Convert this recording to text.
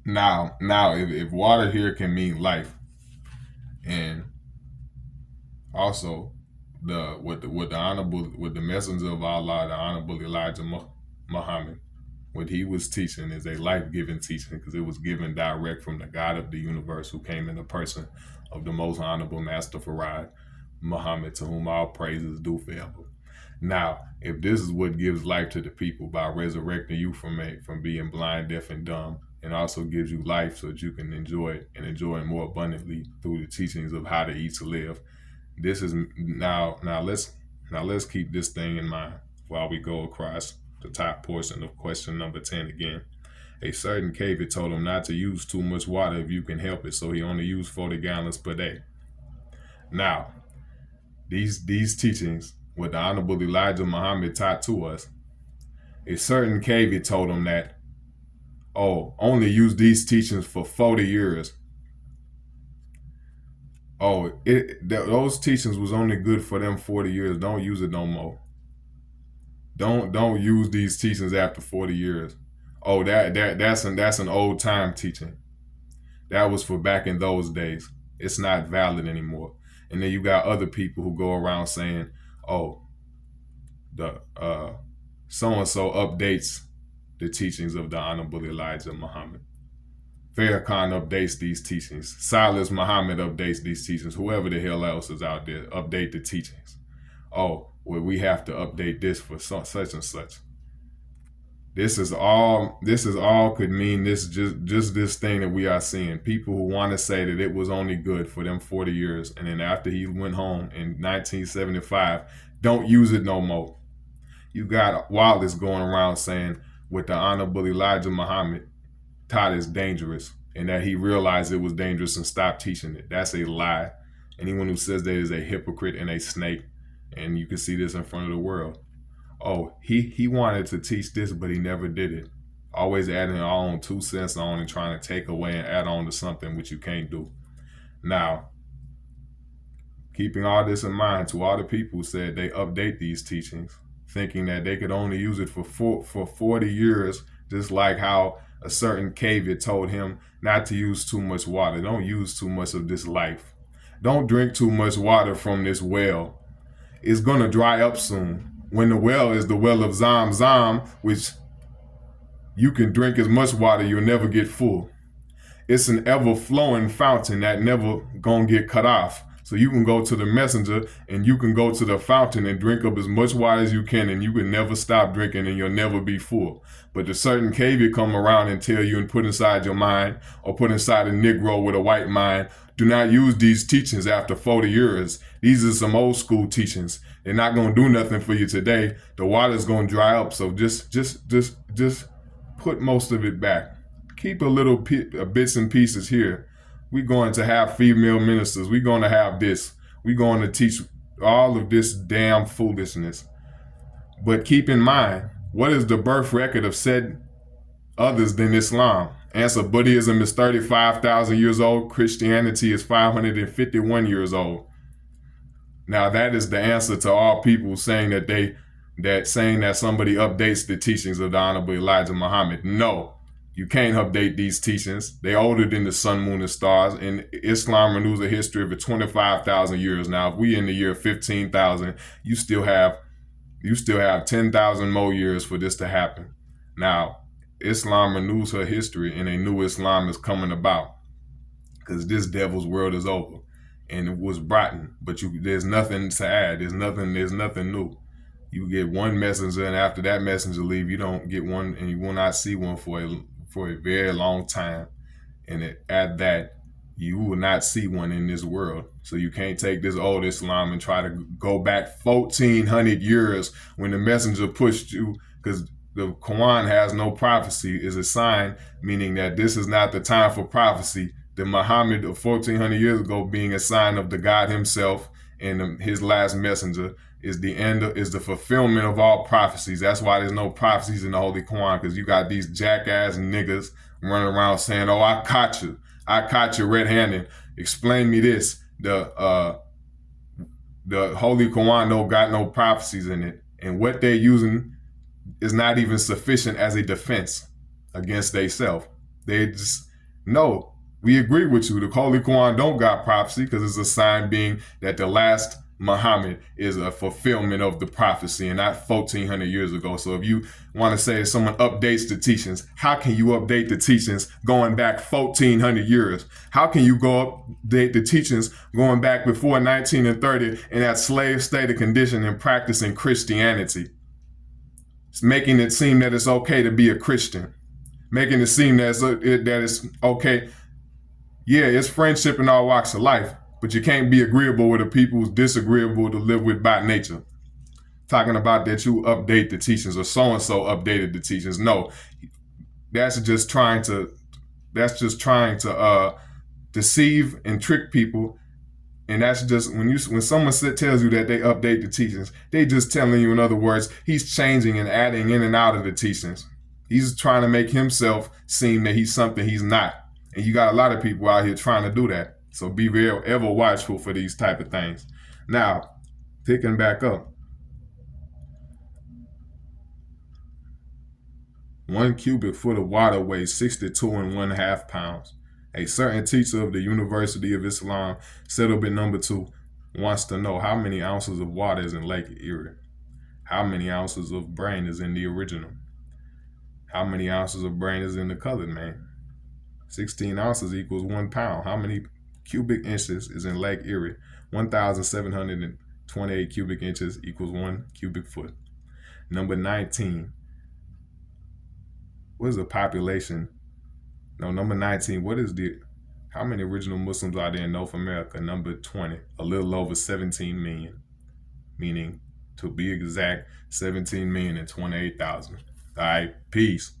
Now, if water here can mean life, and also the honorable with the messenger of Allah, the honorable Elijah Muhammad, what he was teaching is a life giving teaching because it was given direct from the God of the universe who came in the person of the most honorable Master Farad Muhammad, to whom all praises due forever. Now, if this is what gives life to the people by resurrecting you from being blind, deaf, and dumb, and also gives you life so that you can enjoy it and enjoy it more abundantly through the teachings of how to eat to live. This is now let's keep this thing in mind while we go across the top portion of question number 10 again. A certain cavity told him not to use too much water if you can help it, so he only used 40 gallons per day. Now, these teachings, what the Honorable Elijah Muhammad taught to us, a certain cavity told him that, only use these teachings for 40 years. Those teachings was only good for them 40 years. Don't use it no more. Don't use these teachings after 40 years. That's an old time teaching. That was for back in those days. It's not valid anymore. And then you got other people who go around saying, "Oh, the so and so updates the teachings of the Honorable Elijah Muhammad. Farrakhan updates these teachings. Silas Muhammad updates these teachings. Whoever the hell else is out there update the teachings. We have to update this for such and such. This is all could mean this just this thing that we are seeing. People who want to say that it was only good for them 40 years, and then after he went home in 1975, don't use it no more. You got Wallace going around saying what the Honorable Elijah Muhammad taught is dangerous, and that he realized it was dangerous and stopped teaching it. That's a lie. Anyone who says that is a hypocrite and a snake, and you can see this in front of the world. He wanted to teach this, but he never did it. Always adding our own 2 cents on and trying to take away and add on to something which you can't do. Now, keeping all this in mind, to all the people who said they update these teachings, thinking that they could only use it for 40 years, just like how a certain caveat told him not to use too much water. Don't use too much of this life. Don't drink too much water from this well. It's going to dry up soon. When the well is the well of Zam, which you can drink as much water, you'll never get full. It's an ever-flowing fountain that never gonna get cut off. So you can go to the messenger and you can go to the fountain and drink up as much water as you can, and you can never stop drinking and you'll never be full. But the certain caveat come around and tell you and put inside your mind, or put inside a Negro with a white mind, do not use these teachings after 40 years. These are some old school teachings. They're not gonna do nothing for you today. The water's gonna dry up. So just put most of it back. Keep a little bits and pieces here. We're going to have female ministers. We're going to have this. We're going to teach all of this damn foolishness. But keep in mind, what is the birth record of said others than Islam? Answer: Buddhism is 35,000 years old. Christianity is 551 years old. Now that is the answer to all people saying that somebody updates the teachings of the Honorable Elijah Muhammad. No. You can't update these teachings. They're older than the sun, moon, and stars. And Islam renews a history of 25,000 years. Now, if we in the year 15,000, you still have 10,000 more years for this to happen. Now, Islam renews her history, and a new Islam is coming about, because this devil's world is over, and it was rotten. But there's nothing to add. There's nothing new. You get one messenger, and after that messenger leave, you don't get one, and you will not see one for a very long time. And at that, you will not see one in this world. So you can't take this old Islam and try to go back 1,400 years when the messenger pushed you, because the Quran has no prophecy, is a sign, meaning that this is not the time for prophecy. The Muhammad of 1,400 years ago being a sign of the God himself and his last messenger is the fulfillment of all prophecies. That's why there's no prophecies in the Holy Quran, because you got these jackass niggas running around saying, "Oh, I caught you red-handed. Explain me this." The Holy Quran don't got no prophecies in it, and what they're using is not even sufficient as a defense against themselves. No, we agree with you. The Holy Quran don't got prophecy because it's a sign being that the last Muhammad is a fulfillment of the prophecy and not 1400 years ago. So if you want to say someone updates the teachings, how can you update the teachings going back 1400 years? How can you go update the teachings going back before 1930 in that slave state of condition and practicing Christianity? It's making it seem that it's okay to be a Christian, making it seem that it's okay. Yeah, it's friendship in all walks of life, but you can't be agreeable with the people who's disagreeable to live with by nature. Talking about that you update the teachings or so and so updated the teachings. No, that's just trying to deceive and trick people. And that's just when someone tells you that they update the teachings, they just telling you, in other words, he's changing and adding in and out of the teachings. He's trying to make himself seem that he's something he's not. And you got a lot of people out here trying to do that. So be very ever watchful for these type of things. Now, picking back up. 1 cubic foot of water weighs 62.5 pounds. A certain teacher of the University of Islam, settlement number 2, wants to know how many ounces of water is in Lake Erie. How many ounces of brain is in the original? How many ounces of brain is in the colored man? 16 ounces equals 1 pound. How many cubic inches is in Lake Erie? 1,728 cubic inches equals 1 cubic foot. Number 19. What is the population? No, number 19. How many original Muslims are there in North America? Number 20. A little over 17 million. Meaning, to be exact, 17,028,000. All right, peace.